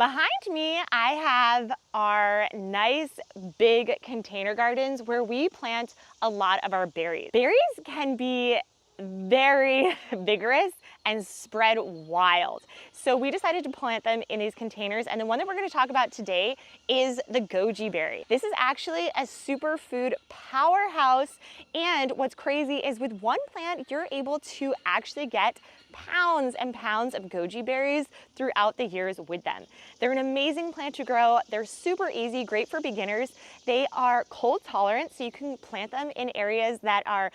Behind me, I have our nice big container gardens where we plant a lot of our berries. Berries can be very vigorous and spread wild. So we decided to plant them in these containers, and the one that we're going to talk about today is the goji berry. This is actually a superfood powerhouse, and what's crazy is with one plant you're able to actually get pounds and pounds of goji berries throughout the years with them. They're an amazing plant to grow. They're super easy, great for beginners. They are cold tolerant, so you can plant them in areas that are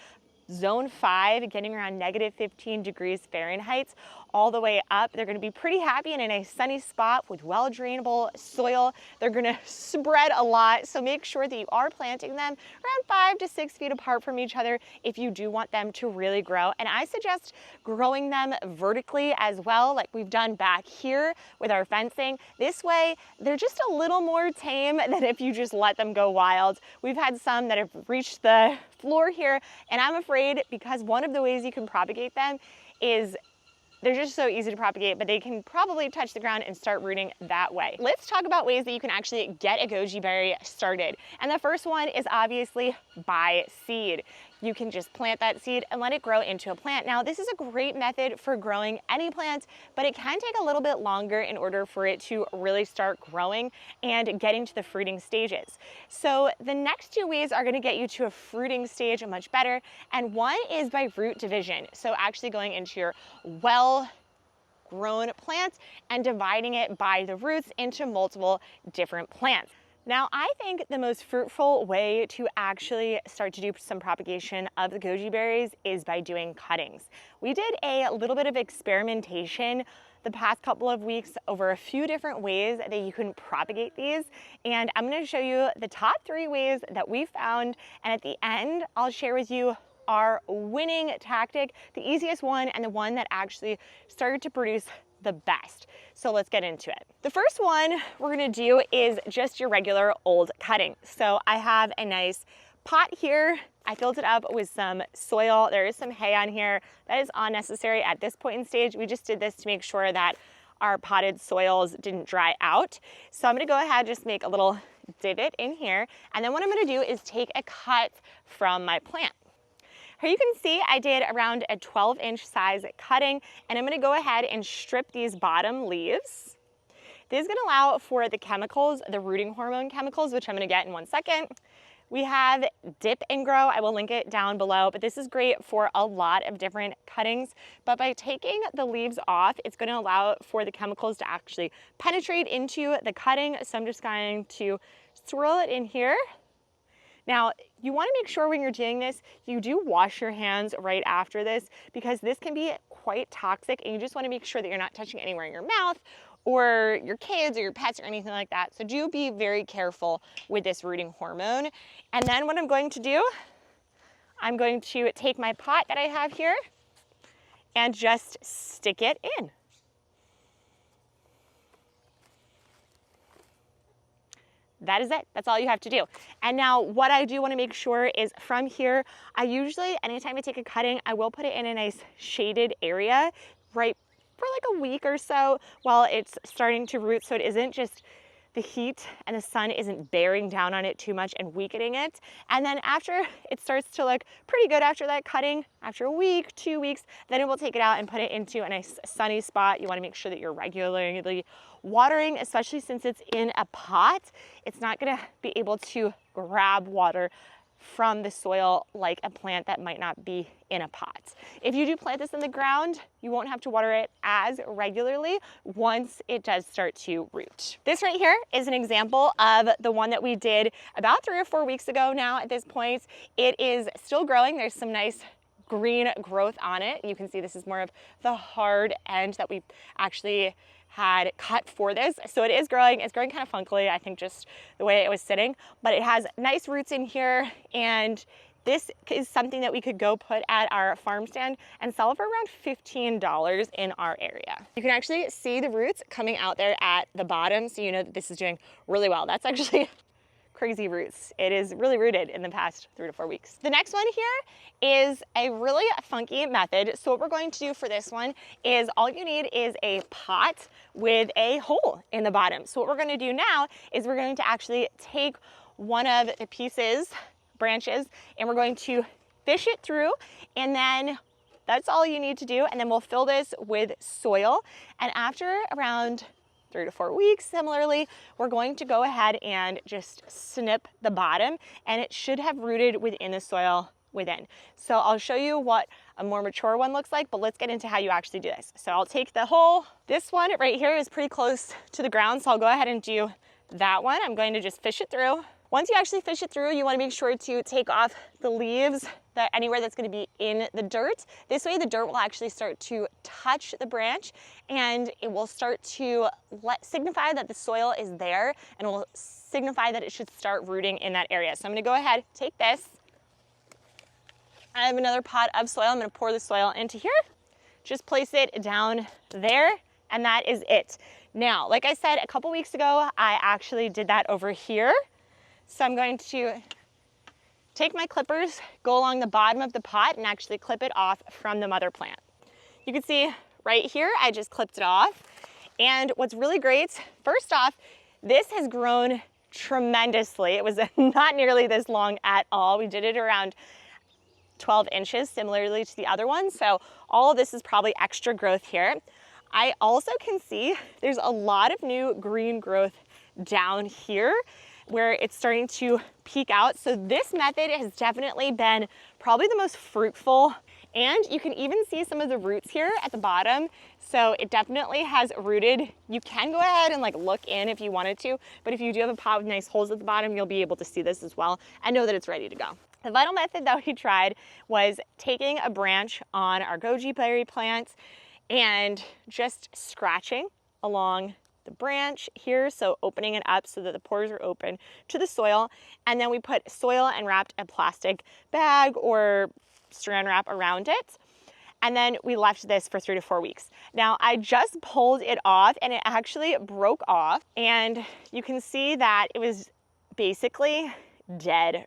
zone 5, getting around -15 degrees Fahrenheit, all the way up. They're gonna be pretty happy in a nice sunny spot with well-drainable soil. They're gonna spread a lot, so make sure that you are planting them around 5 to 6 feet apart from each other if you do want them to really grow. And I suggest growing them vertically as well, like we've done back here with our fencing. This way, they're just a little more tame than if you just let them go wild. We've had some that have reached the floor here, and I'm afraid because one of the ways you can propagate them is they're just so easy to propagate, but they can probably touch the ground and start rooting that way. Let's talk about ways that you can actually get a goji berry started. And the first one is obviously by seed. You can just plant that seed and let it grow into a plant. Now, this is a great method for growing any plant, but it can take a little bit longer in order for it to really start growing and getting to the fruiting stages. So the next two ways are gonna get you to a fruiting stage much better. And one is by root division. So actually going into your well-grown plant and dividing it by the roots into multiple different plants. Now, I think the most fruitful way to actually start to do some propagation of the goji berries is by doing cuttings. We did a little bit of experimentation the past couple of weeks over a few different ways that you can propagate these, and I'm going to show you the top 3 ways that we found, and at the end I'll share with you our winning tactic, the easiest one and the one that actually started to produce the best. So let's get into it. The first one we're gonna do is just your regular old cutting. So I have a nice pot here. I filled it up with some soil. There is some hay on here. That is unnecessary at this point in stage. We just did this to make sure that our potted soils didn't dry out. So I'm gonna go ahead and just make a little divot in here. And then what I'm gonna do is take a cut from my plant. Here you can see I did around a 12-inch size cutting, and I'm gonna go ahead and strip these bottom leaves. This is gonna allow for the chemicals, the rooting hormone chemicals, which I'm gonna get in 1 second. We have Dip and Grow. I will link it down below, but this is great for a lot of different cuttings. But by taking the leaves off, it's gonna allow for the chemicals to actually penetrate into the cutting. So I'm just going to swirl it in here. Now, you want to make sure when you're doing this, you do wash your hands right after this, because this can be quite toxic, and you just want to make sure that you're not touching anywhere in your mouth or your kids or your pets or anything like that. So do be very careful with this rooting hormone. And then what I'm going to do, I'm going to take my pot that I have here and just stick it in. That is it. That's all you have to do. And now what I do want to make sure is from here, I usually, anytime I take a cutting, I will put it in a nice shaded area right for like a week or so while it's starting to root, so it isn't just the heat and the sun isn't bearing down on it too much and weakening it. And then after it starts to look pretty good after that cutting, after a week, 2 weeks, then it will take it out and put it into a nice sunny spot. You want to make sure that you're regularly watering, especially since it's in a pot. It's not going to be able to grab water from the soil like a plant that might not be in a pot. If you do plant this in the ground, you won't have to water it as regularly once it does start to root. This right here is an example of the one that we did about 3 or 4 weeks ago now at this point. It is still growing. There's some nice green growth on it. You can see this is more of the hard end that we actually had cut for this. So it is growing. It's growing kind of funkily, I think, just the way it was sitting, but it has nice roots in here, and this is something that we could go put at our farm stand and sell for around $15 in our area. You can actually see the roots coming out there at the bottom, so you know that this is doing really well. That's actually crazy roots. It is really rooted in the past 3 to 4 weeks. The next one here is a really funky method. So what we're going to do for this one is all you need is a pot with a hole in the bottom. So what we're going to do now is we're going to actually take one of the branches, and we're going to fish it through, and then that's all you need to do. And then we'll fill this with soil. And after around 3 to 4 weeks, similarly, we're going to go ahead and just snip the bottom, and it should have rooted within the soil within. So I'll show you what a more mature one looks like, but let's get into how you actually do this. So I'll take the hole. This one right here is pretty close to the ground, so I'll go ahead and do that one. I'm going to just fish it through. Once you actually fish it through, you want to make sure to take off the leaves, anywhere that's going to be in the dirt. This way the dirt will actually start to touch the branch, and it will start to signify that the soil is there, and will signify that it should start rooting in that area. So I'm going to go ahead, take this. I have another pot of soil. I'm going to pour the soil into here. Just place it down there, and that is it. Now, like I said, a couple weeks ago, I actually did that over here. So I'm going to take my clippers, go along the bottom of the pot, and actually clip it off from the mother plant. You can see right here, I just clipped it off. And what's really great, first off, this has grown tremendously. It was not nearly this long at all. We did it around 12 inches, similarly to the other one. So all of this is probably extra growth here. I also can see there's a lot of new green growth down here where it's starting to peek out. So this method has definitely been probably the most fruitful, and you can even see some of the roots here at the bottom. So it definitely has rooted. You can go ahead and look in if you wanted to, but if you do have a pot with nice holes at the bottom, you'll be able to see this as well and know that it's ready to go. The final method that we tried was taking a branch on our goji berry plants and just scratching along the branch here, so opening it up so that the pores are open to the soil, and then we put soil and wrapped a plastic bag or saran wrap around it, and then we left this for 3 to 4 weeks. Now I just pulled it off, and it actually broke off, and you can see that it was basically dead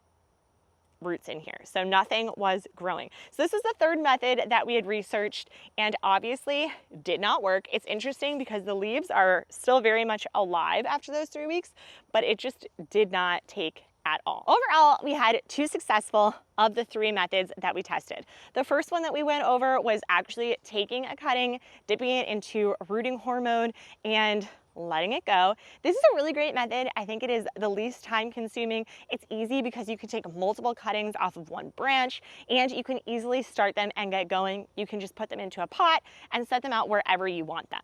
roots in here. So nothing was growing. So this is the third method that we had researched and obviously did not work. It's interesting because the leaves are still very much alive after those 3 weeks, but it just did not take at all. Overall, we had 2 successful of the 3 methods that we tested. The first one that we went over was actually taking a cutting, dipping it into rooting hormone, and letting it go. This is a really great method. I think it is the least time consuming. It's easy because you can take multiple cuttings off of one branch, and you can easily start them and get going. You can just put them into a pot and set them out wherever you want them.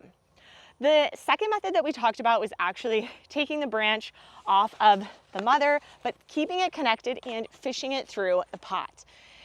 The second method that we talked about was actually taking the branch off of the mother, but keeping it connected and fishing it through the pot.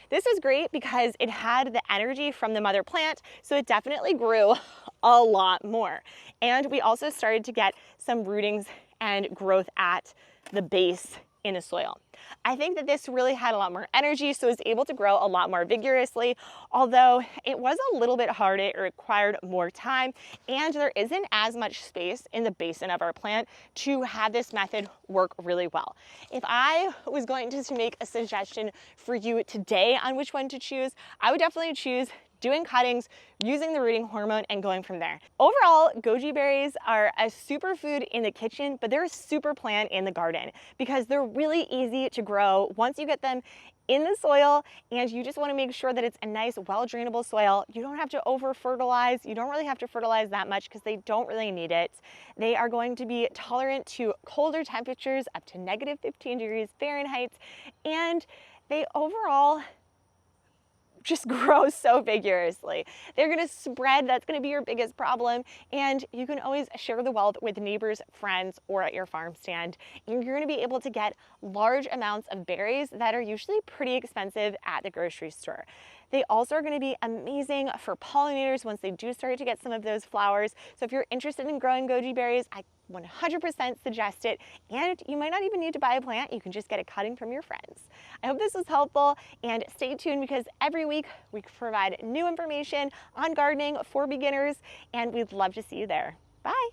This is great because it had the energy from the mother plant, so it definitely grew a lot more. And we also started to get some rootings and growth at the base in the soil. I think that this really had a lot more energy, so it was able to grow a lot more vigorously, although it was a little bit harder. It required more time, and there isn't as much space in the basin of our plant to have this method work really well. If I was going to make a suggestion for you today on which one to choose, I would definitely choose doing cuttings, using the rooting hormone, and going from there. Overall, goji berries are a superfood in the kitchen, but they're a super plant in the garden because they're really easy to grow once you get them in the soil, and you just want to make sure that it's a nice, well-drainable soil. You don't have to over-fertilize. You don't really have to fertilize that much because they don't really need it. They are going to be tolerant to colder temperatures up to -15 degrees Fahrenheit, and they overall just grow so vigorously. They're gonna spread, that's gonna be your biggest problem, and you can always share the wealth with neighbors, friends, or at your farm stand, and you're gonna be able to get large amounts of berries that are usually pretty expensive at the grocery store. They also are going to be amazing for pollinators once they do start to get some of those flowers. So if you're interested in growing goji berries, I 100% suggest it. And you might not even need to buy a plant. You can just get a cutting from your friends. I hope this was helpful, and stay tuned because every week we provide new information on gardening for beginners, and we'd love to see you there. Bye.